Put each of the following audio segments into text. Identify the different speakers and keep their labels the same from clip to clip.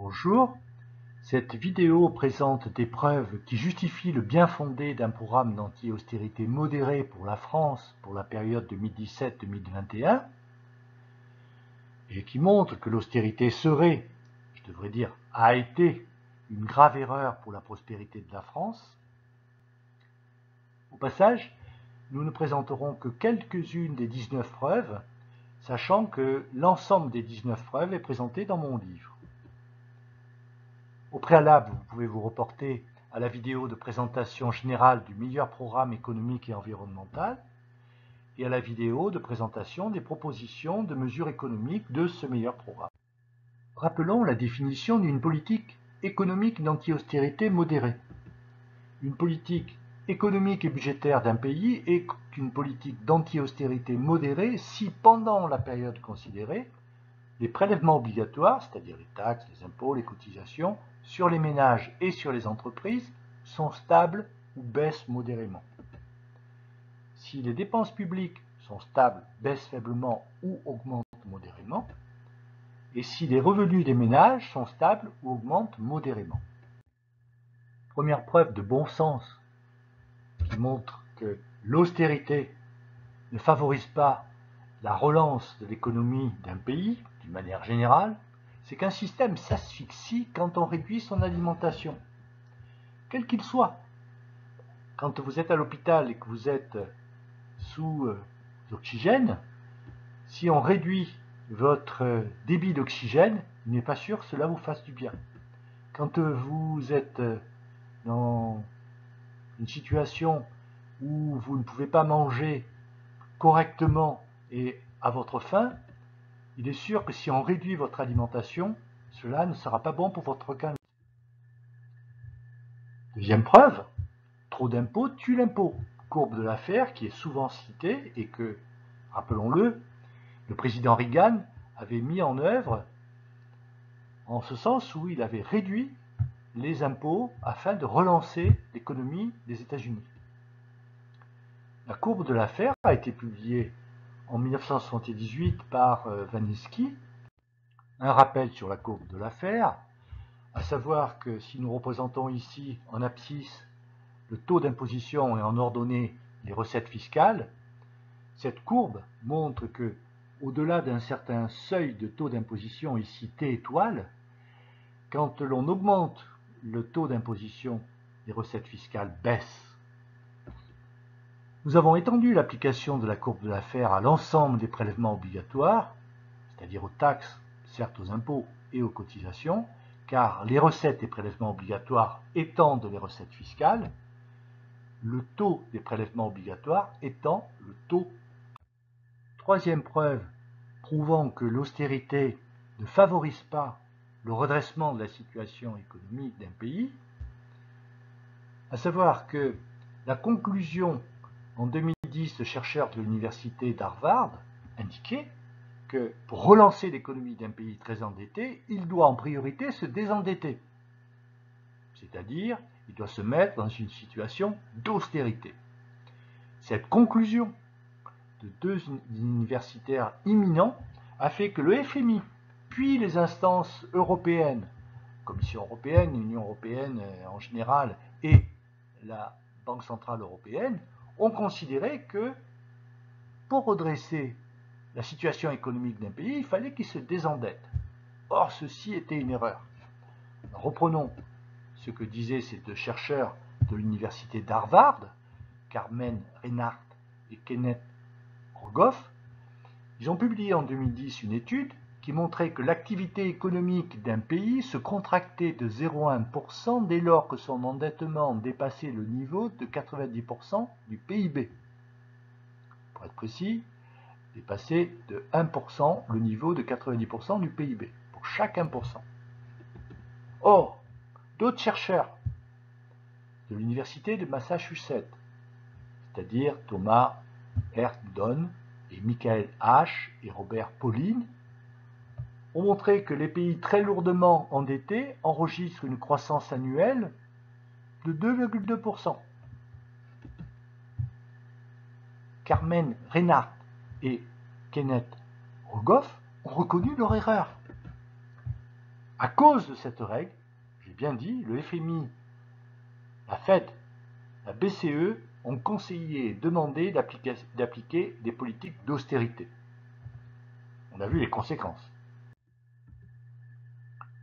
Speaker 1: Bonjour, cette vidéo présente des preuves qui justifient le bien-fondé d'un programme d'anti-austérité modéré pour la France pour la période 2017-2021 et qui montre que l'austérité serait, je devrais dire, a été une grave erreur pour la prospérité de la France. Au passage, nous ne présenterons que quelques-unes des 19 preuves, sachant que l'ensemble des 19 preuves est présenté dans mon livre. Au préalable, vous pouvez vous reporter à la vidéo de présentation générale du meilleur programme économique et environnemental et à la vidéo de présentation des propositions de mesures économiques de ce meilleur programme. Rappelons la définition d'une politique économique d'anti-austérité modérée. Une politique économique et budgétaire d'un pays est une politique d'anti-austérité modérée si, pendant la période considérée, les prélèvements obligatoires, c'est-à-dire les taxes, les impôts, les cotisations, sur les ménages et sur les entreprises, sont stables ou baissent modérément. Si les dépenses publiques sont stables, baissent faiblement ou augmentent modérément, et si les revenus des ménages sont stables ou augmentent modérément. Première preuve de bon sens qui montre que l'austérité ne favorise pas la relance de l'économie d'un pays, d'une manière générale, c'est qu'un système s'asphyxie quand on réduit son alimentation, quel qu'il soit. Quand vous êtes à l'hôpital et que vous êtes sous oxygène, si on réduit votre débit d'oxygène, il n'est pas sûr que cela vous fasse du bien. Quand vous êtes dans une situation où vous ne pouvez pas manger correctement et à votre faim, il est sûr que si on réduit votre alimentation, cela ne sera pas bon pour votre requin. Deuxième preuve, trop d'impôts tue l'impôt. Courbe de l'affaire qui est souvent citée et que, rappelons-le, le président Reagan avait mis en œuvre en ce sens où il avait réduit les impôts afin de relancer l'économie des États-Unis. La courbe de l'affaire a été publiée en 1978 par Vanisky. Un rappel sur la courbe de l'affaire, à savoir que si nous représentons ici en abscisse le taux d'imposition et en ordonnée les recettes fiscales, cette courbe montre que, au-delà d'un certain seuil de taux d'imposition, ici T étoile, quand l'on augmente le taux d'imposition, les recettes fiscales baissent. Nous avons étendu l'application de la courbe de l'affaire à l'ensemble des prélèvements obligatoires, c'est-à-dire aux taxes, certes aux impôts et aux cotisations, car les recettes des prélèvements obligatoires étendent les recettes fiscales, le taux des prélèvements obligatoires étant le taux. Troisième preuve prouvant que l'austérité ne favorise pas le redressement de la situation économique d'un pays, à savoir que la conclusion en 2010 de chercheurs de l'université d'Harvard indiquait que pour relancer l'économie d'un pays très endetté, il doit en priorité se désendetter. C'est-à-dire, il doit se mettre dans une situation d'austérité. Cette conclusion de deux universitaires éminents a fait que le FMI, puis les instances européennes, Commission européenne, Union européenne en général, et la Banque centrale européenne, ont considéré que pour redresser la situation économique d'un pays, il fallait qu'il se désendette. Or, ceci était une erreur. Reprenons ce que disaient ces deux chercheurs de l'université d'Harvard, Carmen Reinhardt et Kenneth Rogoff. Ils ont publié en 2010 une étude qui montrait que l'activité économique d'un pays se contractait de 0,1% dès lors que son endettement dépassait le niveau de 90% du PIB. Pour être précis, dépasser de 1% le niveau de 90% du PIB, pour chaque 1%. Or, d'autres chercheurs de l'université de Massachusetts, c'est-à-dire Thomas Herdon et Michael H. et Robert Pauline, ont montré que les pays très lourdement endettés enregistrent une croissance annuelle de 2,2%. Carmen Reinhardt et Kenneth Rogoff ont reconnu leur erreur. À cause de cette règle, j'ai bien dit, le FMI, la Fed, la BCE ont conseillé et demandé d'appliquer des politiques d'austérité. On a vu les conséquences.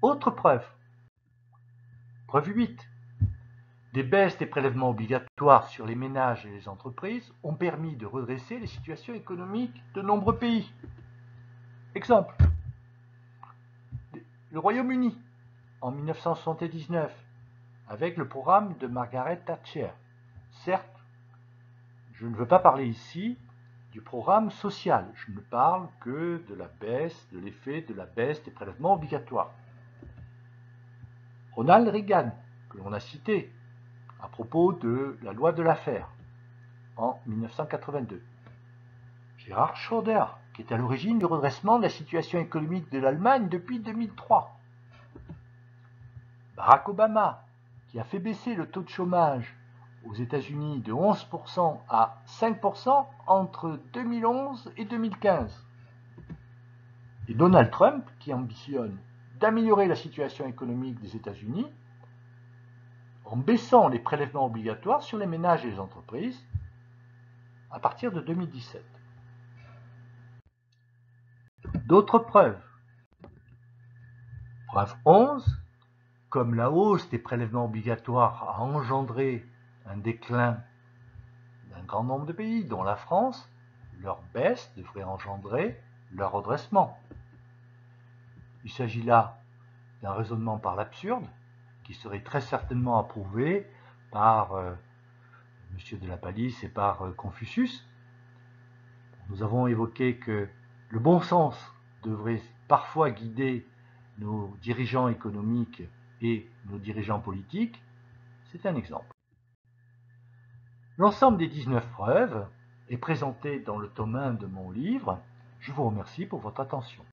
Speaker 1: Autre preuve. Preuve 8. Des baisses des prélèvements obligatoires sur les ménages et les entreprises ont permis de redresser les situations économiques de nombreux pays. Exemple. Le Royaume-Uni, en 1979, avec le programme de Margaret Thatcher. Certes, je ne veux pas parler ici du programme social, je ne parle que de la baisse, de l'effet de la baisse des prélèvements obligatoires. Ronald Reagan, que l'on a cité à propos de la loi de l'affaire en 1982. Gerhard Schröder, qui est à l'origine du redressement de la situation économique de l'Allemagne depuis 2003. Barack Obama, qui a fait baisser le taux de chômage aux États-Unis de 11% à 5% entre 2011 et 2015. Et Donald Trump, qui ambitionne d'améliorer la situation économique des États-Unis en baissant les prélèvements obligatoires sur les ménages et les entreprises à partir de 2017. D'autres preuves. Preuve 11, comme la hausse des prélèvements obligatoires a engendré un déclin d'un grand nombre de pays, dont la France, leur baisse devrait engendrer leur redressement. Il s'agit là d'un raisonnement par l'absurde, qui serait très certainement approuvé par M. de la Palisse et par Confucius. Nous avons évoqué que le bon sens devrait parfois guider nos dirigeants économiques et nos dirigeants politiques. C'est un exemple. L'ensemble des 19 preuves est présenté dans le tome 1 de mon livre. Je vous remercie pour votre attention.